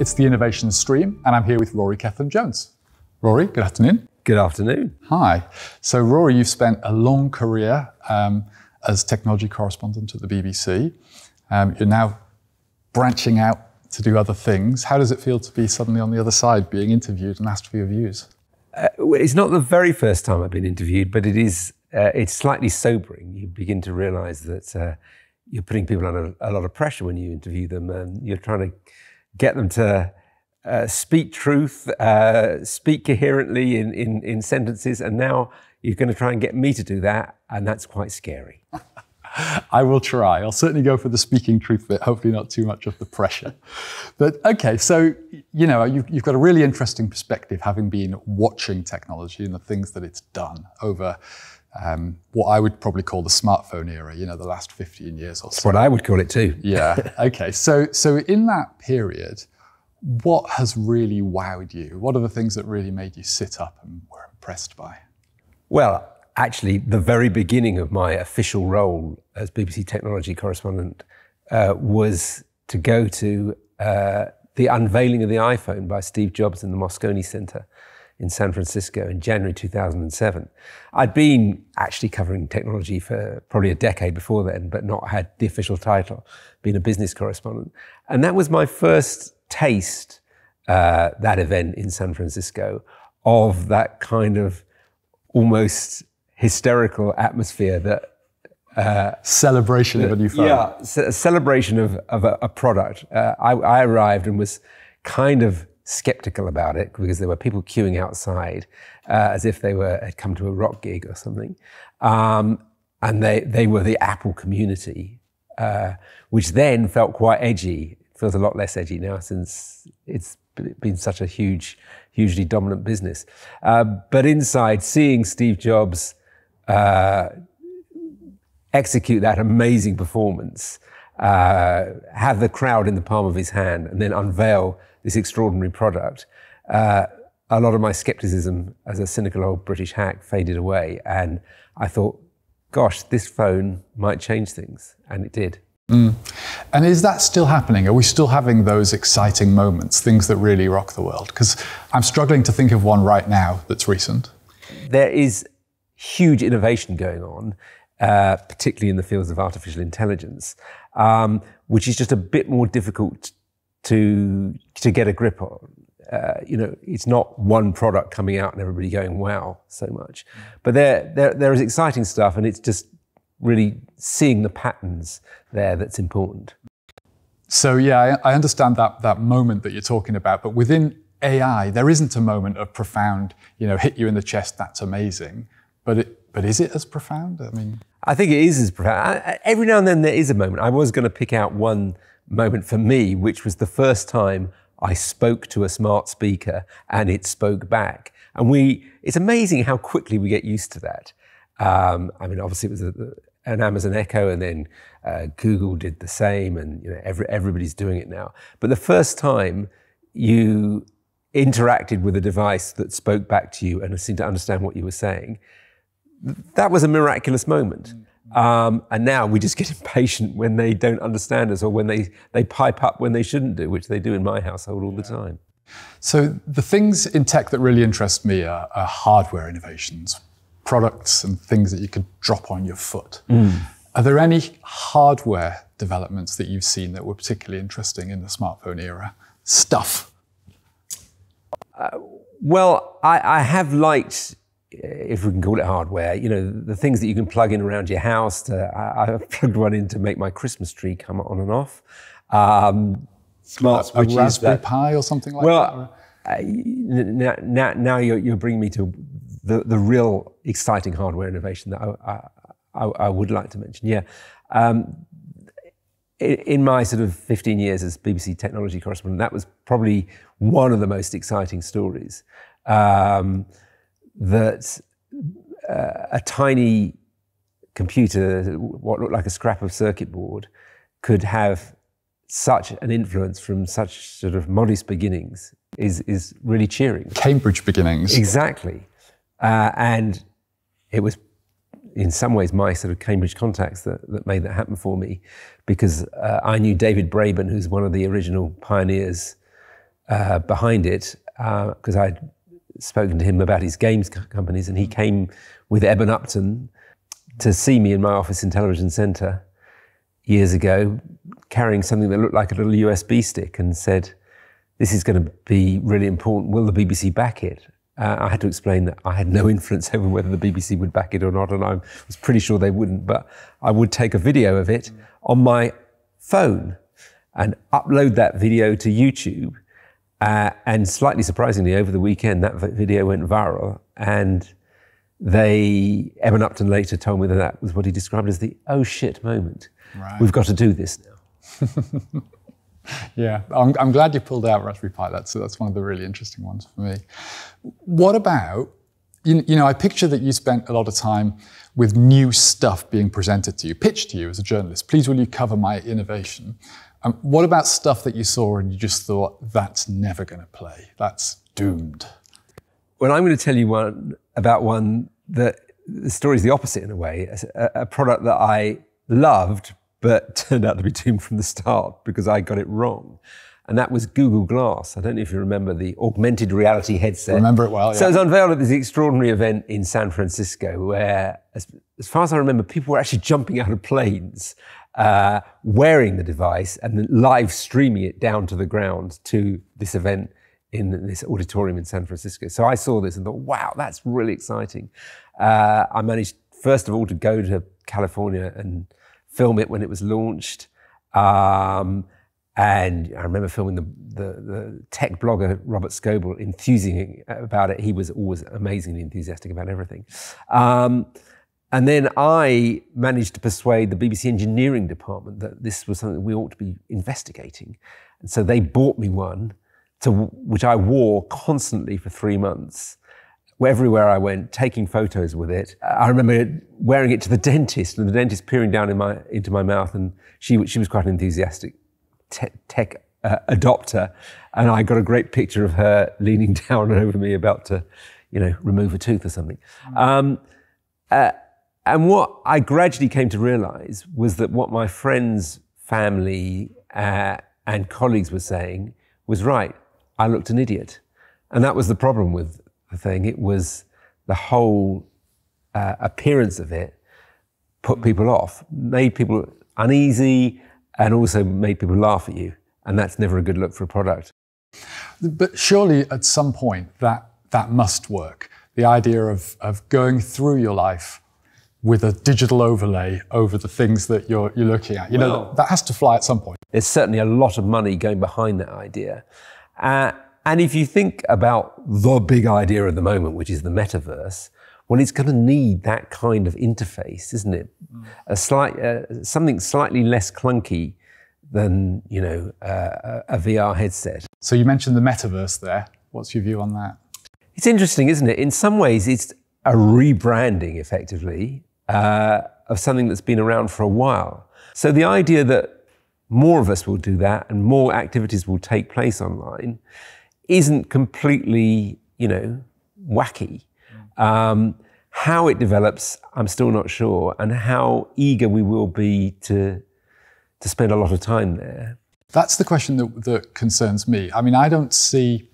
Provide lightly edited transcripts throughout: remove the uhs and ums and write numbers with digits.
It's the Innovation Stream, and I'm here with Rory-Cellan Jones. Rory, good afternoon. Good afternoon. Hi. So Rory, you've spent a long career as technology correspondent at the BBC. You're now branching out to do other things. How does it feel to be suddenly on the other side, being interviewed and asked for your views? It's not the very first time I've been interviewed, but it's slightly sobering. You begin to realise that you're putting people under a lot of pressure when you interview them, and you're trying to get them to speak truth, speak coherently in sentences, and now you're going to try and get me to do that, and that's quite scary. I will try. I'll certainly go for the speaking truth bit, hopefully not too much of the pressure. But okay, so you've got a really interesting perspective, having been watching technology and the things that it's done over what I would probably call the smartphone era, the last 15 years or so. That's what I would call it too. Yeah, okay. So in that period, what has really wowed you? What are the things that really made you sit up and were impressed by? Well, actually, the very beginning of my official role as BBC technology correspondent was to go to the unveiling of the iPhone by Steve Jobs in the Moscone Center in San Francisco in January 2007. I'd been actually covering technology for probably a decade before then, but not had the official title, being a business correspondent. And that was my first taste, that event in San Francisco, of that kind of almost hysterical atmosphere that celebration of a new phone. Yeah, a celebration of a product. I arrived and was kind of skeptical about it because there were people queuing outside as if they had come to a rock gig or something. And they were the Apple community, which then felt quite edgy. It feels a lot less edgy now since it's been such a hugely dominant business. But inside, seeing Steve Jobs execute that amazing performance, have the crowd in the palm of his hand, and then unveil this extraordinary product, a lot of my skepticism as a cynical old British hack faded away. And I thought, gosh, this phone might change things. And it did. Mm. And is that still happening? Are we still having those exciting moments, things that really rock the world? Because I'm struggling to think of one right now that's recent. There is huge innovation going on, particularly in the fields of artificial intelligence, which is just a bit more difficult to get a grip on. It's not one product coming out and everybody going, wow, so much. But there is exciting stuff, and it's just really seeing the patterns there that's important. So yeah, I understand that moment that you're talking about, but within AI, there isn't a moment of profound, hit you in the chest, that's amazing. But is it as profound? I think it is as profound. Every now and then there is a moment. I was going to pick out one moment for me, which was the first time I spoke to a smart speaker and it spoke back. And it's amazing how quickly we get used to that. Obviously it was an Amazon Echo, and then Google did the same, and everybody's doing it now. But the first time you interacted with a device that spoke back to you and seemed to understand what you were saying, that was a miraculous moment. And now we just get impatient when they don't understand us, or when they pipe up when they shouldn't do, which they do in my household all the time. So the things in tech that really interest me are hardware innovations, products and things that you could drop on your foot. Mm. Are there any hardware developments that you've seen that were particularly interesting in the smartphone era? Stuff. Well, I have liked, if we can call it hardware, the things that you can plug in around your house. I plugged one in to make my Christmas tree come on and off. Smart switches. A Raspberry Pi or something like that? Well, now you're bringing me to the real exciting hardware innovation that I would like to mention. Yeah. In my sort of 15 years as BBC technology correspondent, that was probably one of the most exciting stories. That a tiny computer, what looked like a scrap of circuit board, could have such an influence from such sort of modest beginnings is really cheering. Cambridge beginnings. Exactly. And it was in some ways my sort of Cambridge contacts that made that happen for me, because I knew David Braben, who's one of the original pioneers behind it, because I'd spoken to him about his games companies, and he came with Eben Upton to see me in my office in Television Centre years ago, carrying something that looked like a little USB stick, and said, "This is going to be really important. Will the BBC back it?" I had to explain that I had no influence over whether the BBC would back it or not, and I was pretty sure they wouldn't, but I would take a video of it on my phone and upload that video to YouTube. And slightly surprisingly, over the weekend, that video went viral, and Eben Upton later told me that was what he described as the "oh shit" moment. Right. We've got to do this now. Yeah, I'm glad you pulled out Raspberry Pi. That's one of the really interesting ones for me. What about, you know, I picture that you spent a lot of time with new stuff being presented to you, pitched to you as a journalist. Please, will you cover my innovation? What about stuff that you saw and you just thought, that's never going to play, that's doomed? Well, I'm going to tell you about one that the story is the opposite in a way, a product that I loved, but turned out to be doomed from the start because I got it wrong. And that was Google Glass. I don't know if you remember the augmented reality headset. Remember it well, yeah. So it was unveiled at this extraordinary event in San Francisco where, as far as I remember, people were actually jumping out of planes, wearing the device and then live streaming it down to the ground to this event in this auditorium in San Francisco. So I saw this and thought, wow, that's really exciting. I managed, first of all, to go to California and film it when it was launched. And I remember filming the tech blogger, Robert Scoble, enthusing about it. He was always amazingly enthusiastic about everything. And then I managed to persuade the BBC engineering department that this was something we ought to be investigating. And so they bought me one, which I wore constantly for 3 months. Everywhere I went, taking photos with it. I remember wearing it to the dentist, and the dentist peering down into my mouth, and she was quite an enthusiastic tech adopter, and I got a great picture of her leaning down over me, about to, remove a tooth or something. And what I gradually came to realise was that what my friends, family, and colleagues were saying was right. I looked an idiot, and that was the problem with the thing. It was the whole appearance of it put people off, made people uneasy, and also made people laugh at you. And that's never a good look for a product. But surely at some point that must work. The idea of going through your life with a digital overlay over the things that you're looking at. That has to fly at some point. There's certainly a lot of money going behind that idea. And if you think about the big idea at the moment, which is the Metaverse, well, it's going to need that kind of interface, isn't it? Something slightly less clunky than, a VR headset. So you mentioned the Metaverse there. What's your view on that? It's interesting, isn't it? In some ways, it's a rebranding, effectively, of something that's been around for a while. So the idea that more of us will do that and more activities will take place online isn't completely, wacky. How it develops, I'm still not sure, and how eager we will be to spend a lot of time there. That's the question that concerns me. I mean, I don't see,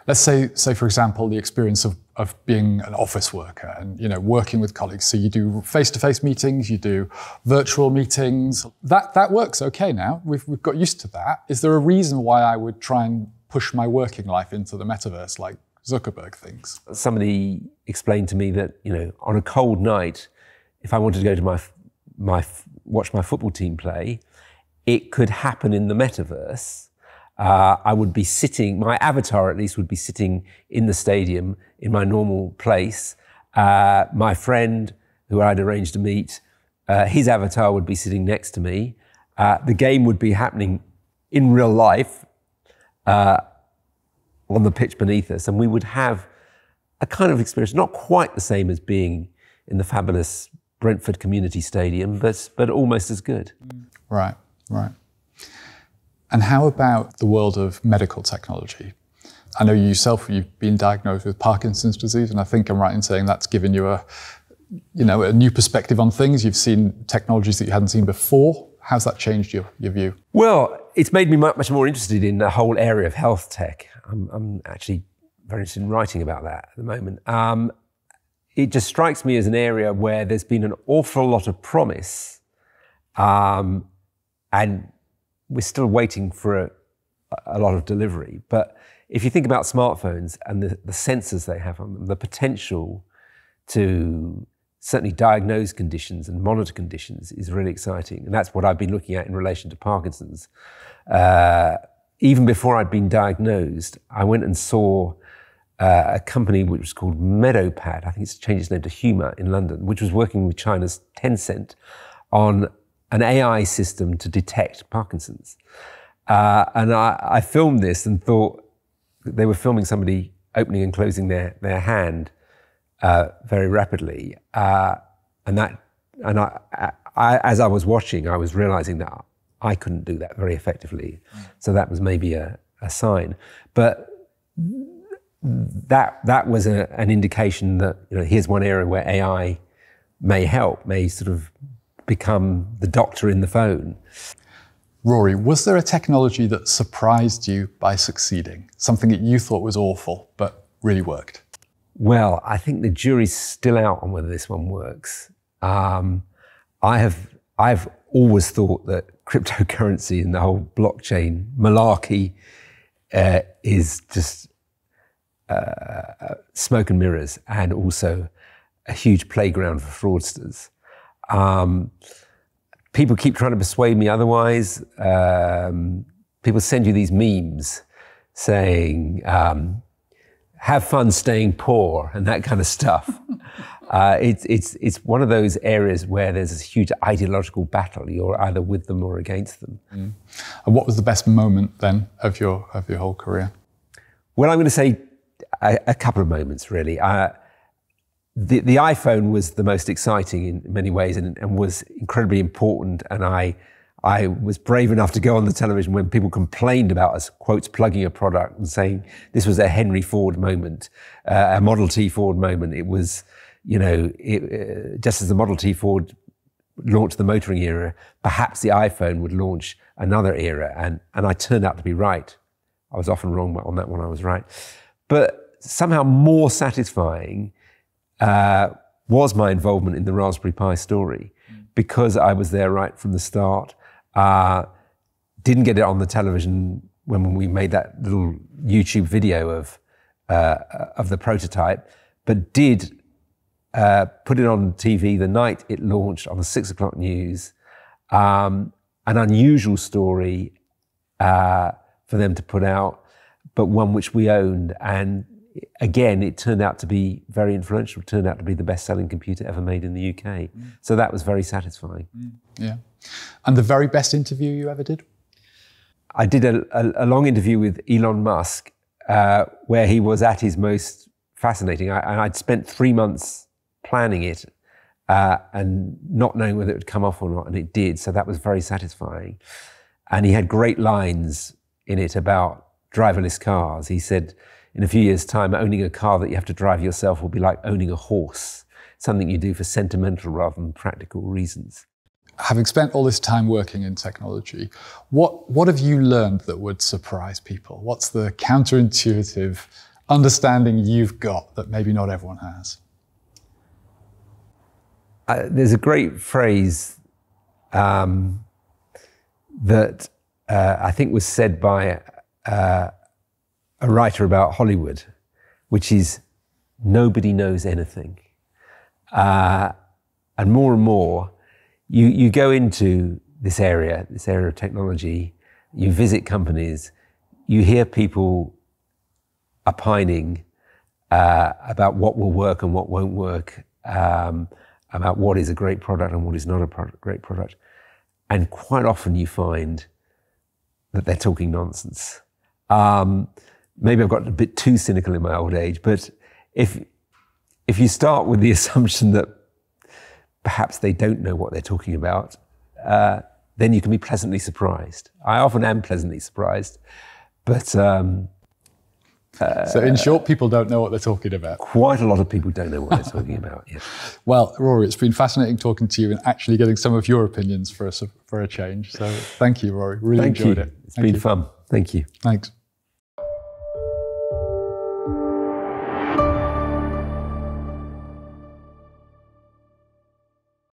let's say for example, the experience of being an office worker and, working with colleagues. So you do face-to-face meetings, you do virtual meetings. That works okay now. We've got used to that. Is there a reason why I would try and push my working life into the Metaverse like Zuckerberg thinks? Somebody explained to me that, on a cold night, if I wanted to go to watch my football team play, it could happen in the Metaverse. I would be sitting, my avatar at least would be sitting in the stadium in my normal place. My friend, who I'd arranged to meet, his avatar would be sitting next to me. The game would be happening in real life on the pitch beneath us, and we would have a kind of experience, not quite the same as being in the fabulous Brentford Community Stadium, but almost as good. Right. And how about the world of medical technology? I know you've been diagnosed with Parkinson's disease, and I think I'm right in saying that's given you a new perspective on things. You've seen technologies that you hadn't seen before. how's that changed your view? Well, it's made me much more interested in the whole area of health tech. I'm actually very interested in writing about that at the moment. It just strikes me as an area where there's been an awful lot of promise, and we're still waiting for a lot of delivery. But if you think about smartphones and the sensors they have on them, the potential to certainly diagnose conditions and monitor conditions is really exciting. And that's what I've been looking at in relation to Parkinson's. Even before I'd been diagnosed, I went and saw a company which was called Medopad, I think it's changed its name to Huma in London, which was working with China's Tencent on an AI system to detect Parkinson's. And I filmed this and thought they were filming somebody opening and closing their hand very rapidly. And as I was watching, I was realizing that I couldn't do that very effectively. So that was maybe a sign. But that was an indication that, here's one area where AI may help, may sort of become the doctor in the phone. Rory, was there a technology that surprised you by succeeding? Something that you thought was awful, but really worked? Well, I think the jury's still out on whether this one works. I've always thought that cryptocurrency and the whole blockchain malarkey is just smoke and mirrors, and also a huge playground for fraudsters. People keep trying to persuade me otherwise. People send you these memes saying, have fun staying poor, and that kind of stuff. It's one of those areas where there's a huge ideological battle. You're either with them or against them. And what was the best moment then of your whole career? Well, I'm going to say a couple of moments, really. The iPhone was the most exciting in many ways, and was incredibly important. And I was brave enough to go on the television when people complained about us, quotes, plugging a product and saying this was a Henry Ford moment, a Model T Ford moment. It was, just as the Model T Ford launched the motoring era, perhaps the iPhone would launch another era. And I turned out to be right. I was often wrong, but on that one I was right. But somehow more satisfying was my involvement in the Raspberry Pi story, because I was there right from the start. Didn't get it on the television when we made that little YouTube video of the prototype, but did put it on TV the night it launched on the 6 o'clock news. An unusual story for them to put out, but one which we owned. And again, it turned out to be very influential. It turned out to be the best-selling computer ever made in the UK. So that was very satisfying. Yeah. And the very best interview you ever did? I did a long interview with Elon Musk, where he was at his most fascinating. I'd spent 3 months planning it and not knowing whether it would come off or not, and it did. So that was very satisfying. And he had great lines in it about driverless cars. He said, in a few years' time, owning a car that you have to drive yourself will be like owning a horse, something you do for sentimental rather than practical reasons. Having spent all this time working in technology, what have you learned that would surprise people? What's the counterintuitive understanding you've got that maybe not everyone has? There's a great phrase that I think was said by a writer about Hollywood, which is, nobody knows anything. And more, you go into this area of technology, you visit companies, you hear people opining about what will work and what won't work, about what is a great product and what is not a great product. And quite often you find that they're talking nonsense. Maybe I've got a bit too cynical in my old age, but if you start with the assumption that perhaps they don't know what they're talking about, then you can be pleasantly surprised. I often am pleasantly surprised, but So in short, people don't know what they're talking about. Quite a lot of people don't know what they're talking about. Yeah. Well, Rory, it's been fascinating talking to you and actually getting some of your opinions for a change. So thank you, Rory. Really enjoyed it. It's been fun. Thank you. Thanks.